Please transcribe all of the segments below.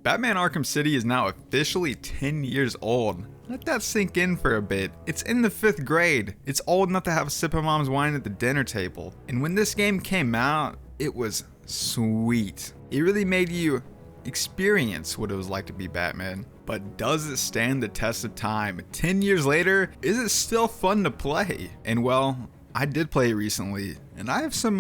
Batman Arkham City is now officially 10 years old. Let that sink in for a bit. It's in the 5th grade. It's old enough to have a sip of mom's wine at the dinner table. And when this game came out, it was sweet. It really made you experience what it was like to be Batman. But does it stand the test of time? 10 years later, is it still fun to play? And well, I did play it recently, and I have some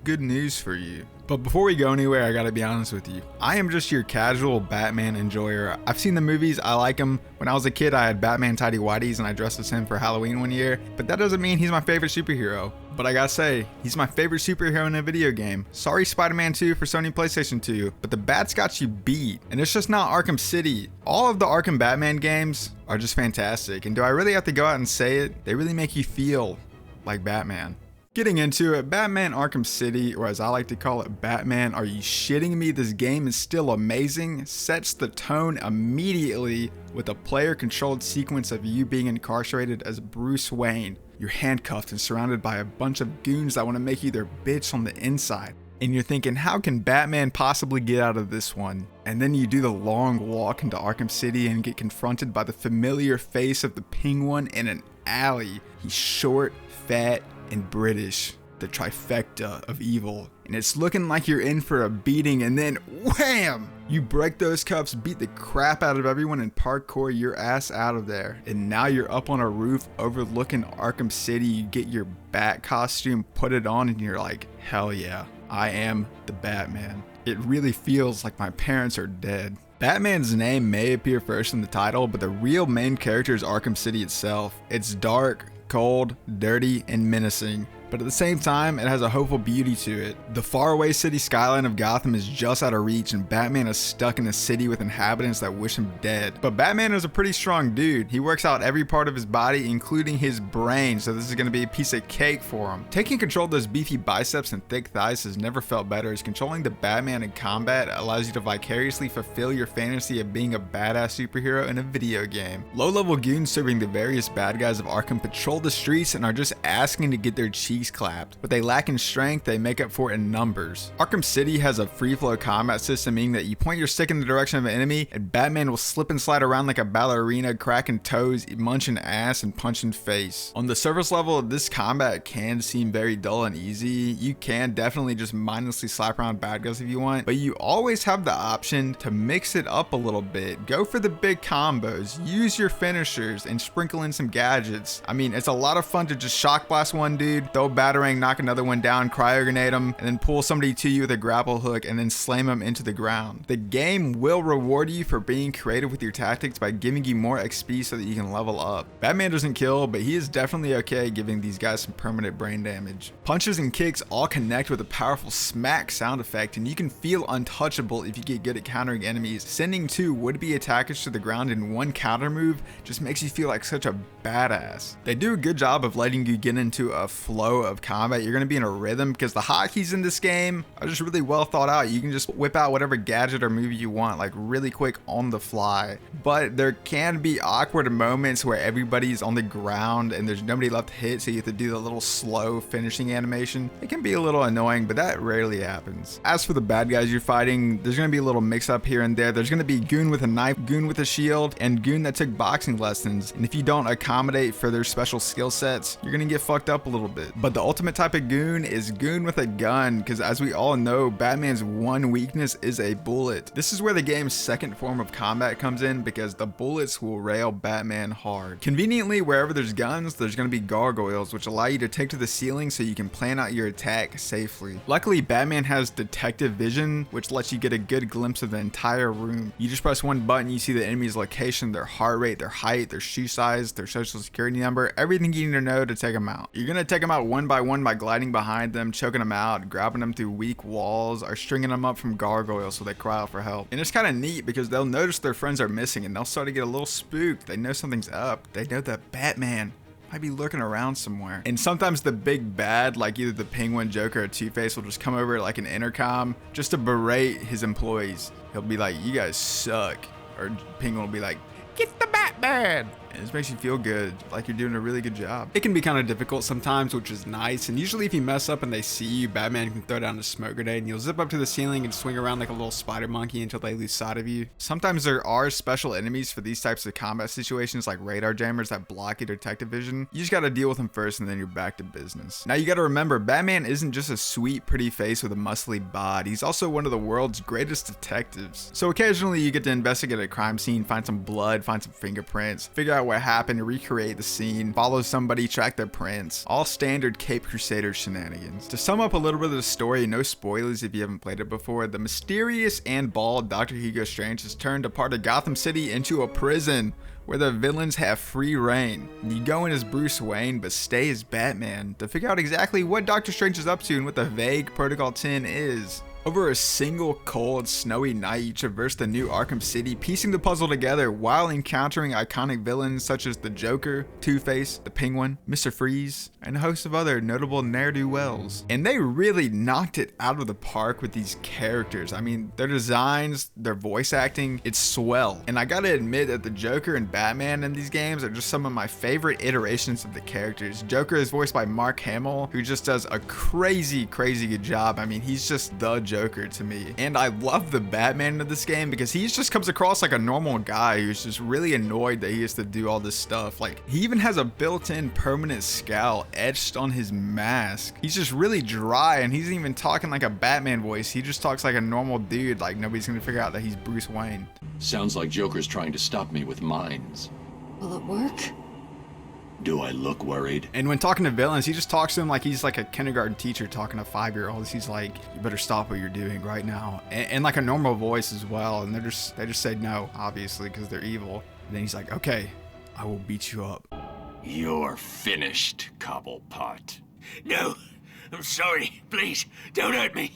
good news for you. But before we go anywhere, I gotta be honest with you. I am just your casual Batman enjoyer. I've seen the movies, I like them. When I was a kid, I had Batman tidy whities and I dressed as him for Halloween one year. But that doesn't mean he's my favorite superhero. But I gotta say, he's my favorite superhero in a video game. Sorry Spider-Man 2 for Sony PlayStation 2, but the Bats got you beat. And it's just not Arkham City. All of the Arkham Batman games are just fantastic. And do I really have to go out and say it? They really make you feel like Batman. Getting into it, Batman Arkham City, or as I like to call it, Batman Are You Shitting Me? This game is still amazing, sets the tone immediately with a player-controlled sequence of you being incarcerated as Bruce Wayne. You're handcuffed and surrounded by a bunch of goons that want to make you their bitch on the inside. And you're thinking, how can Batman possibly get out of this one? And then you do the long walk into Arkham City and get confronted by the familiar face of the Penguin in an alley. He's short, fat, and British, the trifecta of evil. And it's looking like you're in for a beating, and then wham! You break those cuffs, beat the crap out of everyone, and parkour your ass out of there. And now you're up on a roof overlooking Arkham City. You get your Bat costume, put it on, and you're like, hell yeah, I am the Batman. It really feels like my parents are dead. Batman's name may appear first in the title, but the real main character is Arkham City itself. It's dark, cold, dirty, and menacing, but at the same time, it has a hopeful beauty to it. The faraway city skyline of Gotham is just out of reach, and Batman is stuck in a city with inhabitants that wish him dead. But Batman is a pretty strong dude. He works out every part of his body, including his brain, so this is going to be a piece of cake for him. Taking control of those beefy biceps and thick thighs has never felt better, as controlling the Batman in combat allows you to vicariously fulfill your fantasy of being a badass superhero in a video game. Low-level goons serving the various bad guys of Arkham patrol the streets and are just asking to get their cheeks clapped. What they lack in strength, they make up for it in numbers. Arkham City has a free flow combat system, meaning that you point your stick in the direction of an enemy and Batman will slip and slide around like a ballerina, cracking toes, munching ass, and punching face. On the surface level, this combat can seem very dull and easy. You can definitely just mindlessly slap around bad guys if you want, but you always have the option to mix it up a little bit. Go for the big combos, use your finishers, and sprinkle in some gadgets. I mean, it's a lot of fun to just shock blast one dude, throw batarang, knock another one down, cryo grenade him, and then pull somebody to you with a grapple hook and then slam him into the ground. The game will reward you for being creative with your tactics by giving you more XP so that you can level up. Batman doesn't kill, but he is definitely okay giving these guys some permanent brain damage. Punches and kicks all connect with a powerful smack sound effect, and you can feel untouchable if you get good at countering enemies. Sending 2 would-be attackers to the ground in one counter move just makes you feel like such a badass. They do a good job of letting you get into a flow of combat. You're going to be in a rhythm because the hotkeys in this game are just really well thought out. You can just whip out whatever gadget or move you want, like really quick on the fly. But there can be awkward moments where everybody's on the ground and there's nobody left to hit, so you have to do the little slow finishing animation. It can be a little annoying, but that rarely happens. As for the bad guys you're fighting, there's going to be a little mix up here and there. There's going to be goon with a knife, goon with a shield, and goon that took boxing lessons. And if you don't accommodate for their special skill sets, you're going to get fucked up a little bit. But the ultimate type of goon is goon with a gun, because as we all know, Batman's one weakness is a bullet. This is where the game's second form of combat comes in, because the bullets will rail Batman hard. Conveniently, wherever there's guns, there's going to be gargoyles, which allow you to take to the ceiling so you can plan out your attack safely. Luckily, Batman has detective vision, which lets you get a good glimpse of the entire room. You just press one button, you see the enemy's location, their heart rate, their height, their shoe size, their social security number, everything you need to know to take them out. You're going to take them out one by one by gliding behind them, choking them out, grabbing them through weak walls, or stringing them up from gargoyles so they cry out for help. And it's kind of neat because they'll notice their friends are missing and they'll start to get a little spooked. They know something's up. They know that Batman might be lurking around somewhere. And sometimes the big bad, like either the Penguin, Joker, or Two-Face, will just come over like an intercom just to berate his employees. He'll be like, you guys suck. Or Penguin will be like, get the Batman. and this makes you feel good, like you're doing a really good job. It can be kind of difficult sometimes, which is nice, and usually if you mess up and they see you, Batman can throw down a smoke grenade and you'll zip up to the ceiling and swing around like a little spider monkey until they lose sight of you. Sometimes there are special enemies for these types of combat situations, like radar jammers that block your detective vision. You just gotta deal with them first and then you're back to business. Now you gotta remember, Batman isn't just a sweet, pretty face with a muscly bod. He's also one of the world's greatest detectives. So occasionally you get to investigate a crime scene, find some blood, find some fingerprints, figure out what happened, recreate the scene, follow somebody, track their prints. All standard Cape Crusader shenanigans. To sum up a little bit of the story, no spoilers if you haven't played it before, the mysterious and bald Dr. Hugo Strange has turned a part of Gotham City into a prison where the villains have free reign. You go in as Bruce Wayne, but stay as Batman to figure out exactly what Dr. Strange is up to and what the vague Protocol 10 is. Over a single cold, snowy night, you traverse the new Arkham City, piecing the puzzle together while encountering iconic villains such as the Joker, Two-Face, the Penguin, Mr. Freeze, and a host of other notable ne'er-do-wells. And they really knocked it out of the park with these characters. I mean, their designs, their voice acting, it's swell. And I gotta admit that the Joker and Batman in these games are just some of my favorite iterations of the characters. Joker is voiced by Mark Hamill, who just does a crazy good job. I mean, he's just the Joker to me. And I love the Batman of this game because he just comes across like a normal guy who's just really annoyed that he has to do all this stuff. Like, he even has a built-in permanent scowl etched on his mask. He's just really dry, and he's even talking like a Batman voice. He just talks like a normal dude, like nobody's gonna figure out that he's Bruce Wayne. Sounds like Joker's trying to stop me with mines. Will it work? Do I look worried? And when talking to villains, he just talks to them like he's like a kindergarten teacher talking to 5-year-olds. He's like, you better stop what you're doing right now. And like a normal voice as well. And they just say no, obviously, because they're evil. And then he's like, okay, I will beat you up. You're finished, Cobblepot. No, I'm sorry. Please, don't hurt me.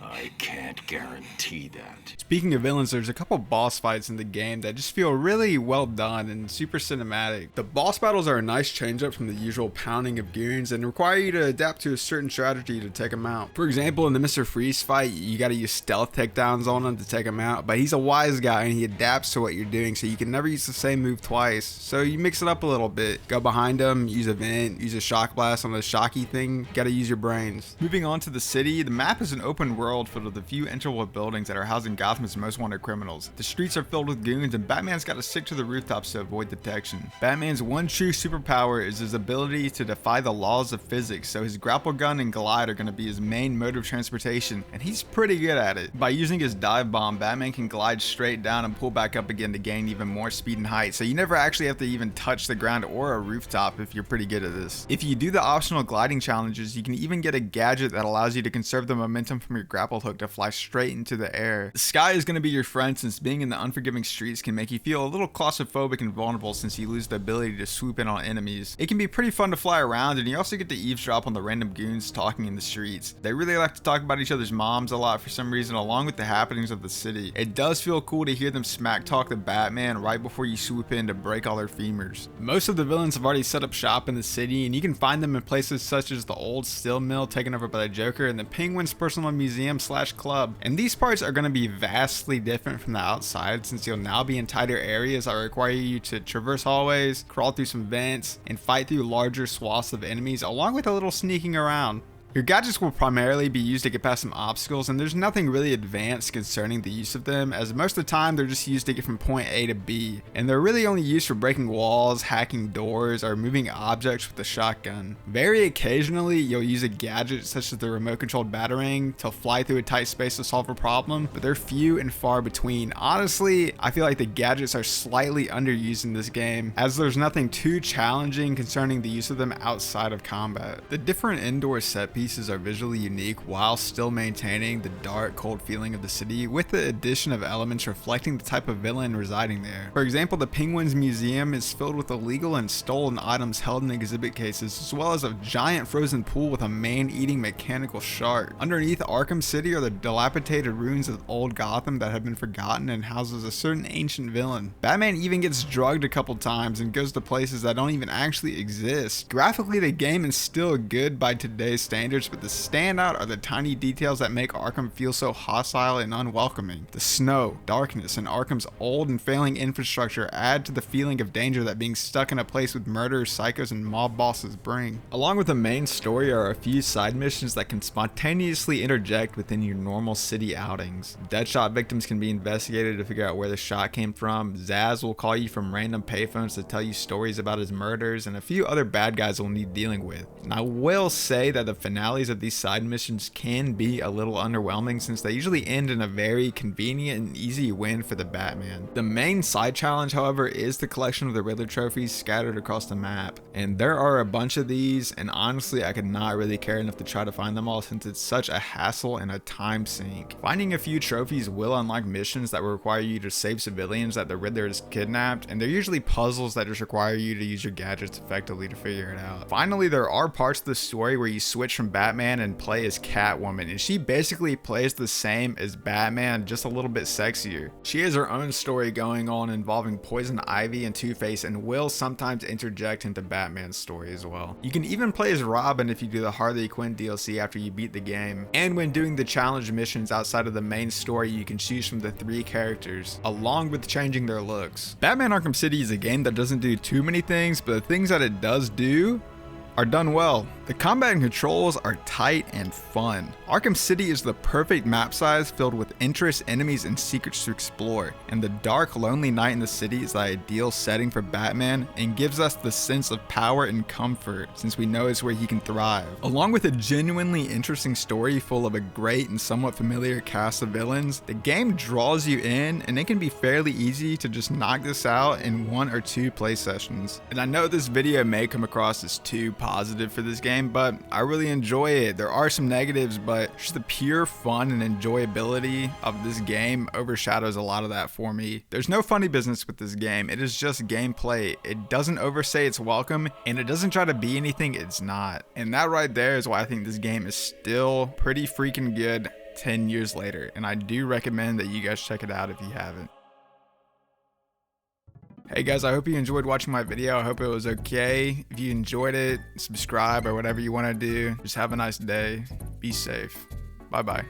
I can't guarantee that. Speaking of villains, there's a couple boss fights in the game that just feel really well done and super cinematic. The boss battles are a nice change up from the usual pounding of goons and require you to adapt to a certain strategy to take them out. For example, in the Mr. Freeze fight, you gotta use stealth takedowns on him to take him out, but he's a wise guy and he adapts to what you're doing, so you can never use the same move twice. So you mix it up a little bit. Go behind him, use a vent, use a shock blast on the shocky thing, gotta use your brains. Moving on to the city, the map is an open world filled with a few interval buildings that are housing Gotham's most wanted criminals. The streets are filled with goons, and Batman's got to stick to the rooftops to avoid detection. Batman's one true superpower is his ability to defy the laws of physics, so his grapple gun and glide are going to be his main mode of transportation, and he's pretty good at it. By using his dive bomb, Batman can glide straight down and pull back up again to gain even more speed and height, so you never actually have to even touch the ground or a rooftop if you're pretty good at this. If you do the optional gliding challenges, you can even get a gadget that allows you to conserve the momentum from your grapple hook to fly straight into the air. The sky is going to be your friend, since being in the unforgiving streets can make you feel a little claustrophobic and vulnerable since you lose the ability to swoop in on enemies. It can be pretty fun to fly around, and you also get to eavesdrop on the random goons talking in the streets. They really like to talk about each other's moms a lot for some reason, along with the happenings of the city. It does feel cool to hear them smack talk the Batman right before you swoop in to break all their femurs. Most of the villains have already set up shop in the city, and you can find them in places such as the old steel mill taken over by the Joker and the Penguin's personal museum / club. And these parts are going to be vastly different from the outside, since you'll now be in tighter areas that require you to traverse hallways, crawl through some vents, and fight through larger swaths of enemies, along with a little sneaking around. Your gadgets will primarily be used to get past some obstacles, and there's nothing really advanced concerning the use of them, as most of the time they're just used to get from point A to B, and they're really only used for breaking walls, hacking doors, or moving objects with the shotgun. Very occasionally you'll use a gadget such as the remote controlled batarang to fly through a tight space to solve a problem, but they're few and far between. Honestly, I feel like the gadgets are slightly underused in this game, as there's nothing too challenging concerning the use of them outside of combat. The different indoor set pieces are visually unique while still maintaining the dark, cold feeling of the city, with the addition of elements reflecting the type of villain residing there. For example, the Penguin's museum is filled with illegal and stolen items held in exhibit cases, as well as a giant frozen pool with a man-eating mechanical shark. Underneath Arkham City are the dilapidated ruins of old Gotham that have been forgotten and houses a certain ancient villain. Batman even gets drugged a couple times and goes to places that don't even actually exist. Graphically, the game is still good by today's standards, dangers, but the standout are the tiny details that make Arkham feel so hostile and unwelcoming. The snow, darkness, and Arkham's old and failing infrastructure add to the feeling of danger that being stuck in a place with murderers, psychos, and mob bosses bring. Along with the main story are a few side missions that can spontaneously interject within your normal city outings. Deadshot victims can be investigated to figure out where the shot came from. Zaz will call you from random payphones to tell you stories about his murders, and a few other bad guys will need dealing with. And I will say that the finales of these side missions can be a little underwhelming since they usually end in a very convenient and easy win for the Batman. The main side challenge, however, is the collection of the Riddler trophies scattered across the map, and there are a bunch of these, and honestly I could not really care enough to try to find them all since it's such a hassle and a time sink. Finding a few trophies will unlock missions that will require you to save civilians that the Riddler has kidnapped, and they're usually puzzles that just require you to use your gadgets effectively to figure it out. Finally, there are parts of the story where you switch from Batman and play as Catwoman, and she basically plays the same as Batman, just a little bit sexier. She has her own story going on involving Poison Ivy and Two-Face, and will sometimes interject into Batman's story as well. You can even play as Robin if you do the Harley Quinn DLC after you beat the game, and when doing the challenge missions outside of the main story, you can choose from the 3 characters, along with changing their looks. Batman Arkham City is a game that doesn't do too many things, but the things that it does do are done well. The combat and controls are tight and fun. Arkham City is the perfect map size filled with interest, enemies, and secrets to explore, and the dark, lonely night in the city is the ideal setting for Batman and gives us the sense of power and comfort since we know it's where he can thrive. Along with a genuinely interesting story full of a great and somewhat familiar cast of villains, the game draws you in, and it can be fairly easy to just knock this out in 1 or 2 play sessions. And I know this video may come across as too positive for this game, but I really enjoy it. There are some negatives, but just the pure fun and enjoyability of this game overshadows a lot of that for me. There's no funny business with this game. It is just gameplay. It doesn't overstay its welcome, and it doesn't try to be anything it's not. And that right there is why I think this game is still pretty freaking good 10 years later, and I do recommend that you guys check it out if you haven't. Hey guys, I hope you enjoyed watching my video. I hope it was okay. If you enjoyed it, subscribe or whatever you want to do. Just have a nice day. Be safe. Bye bye.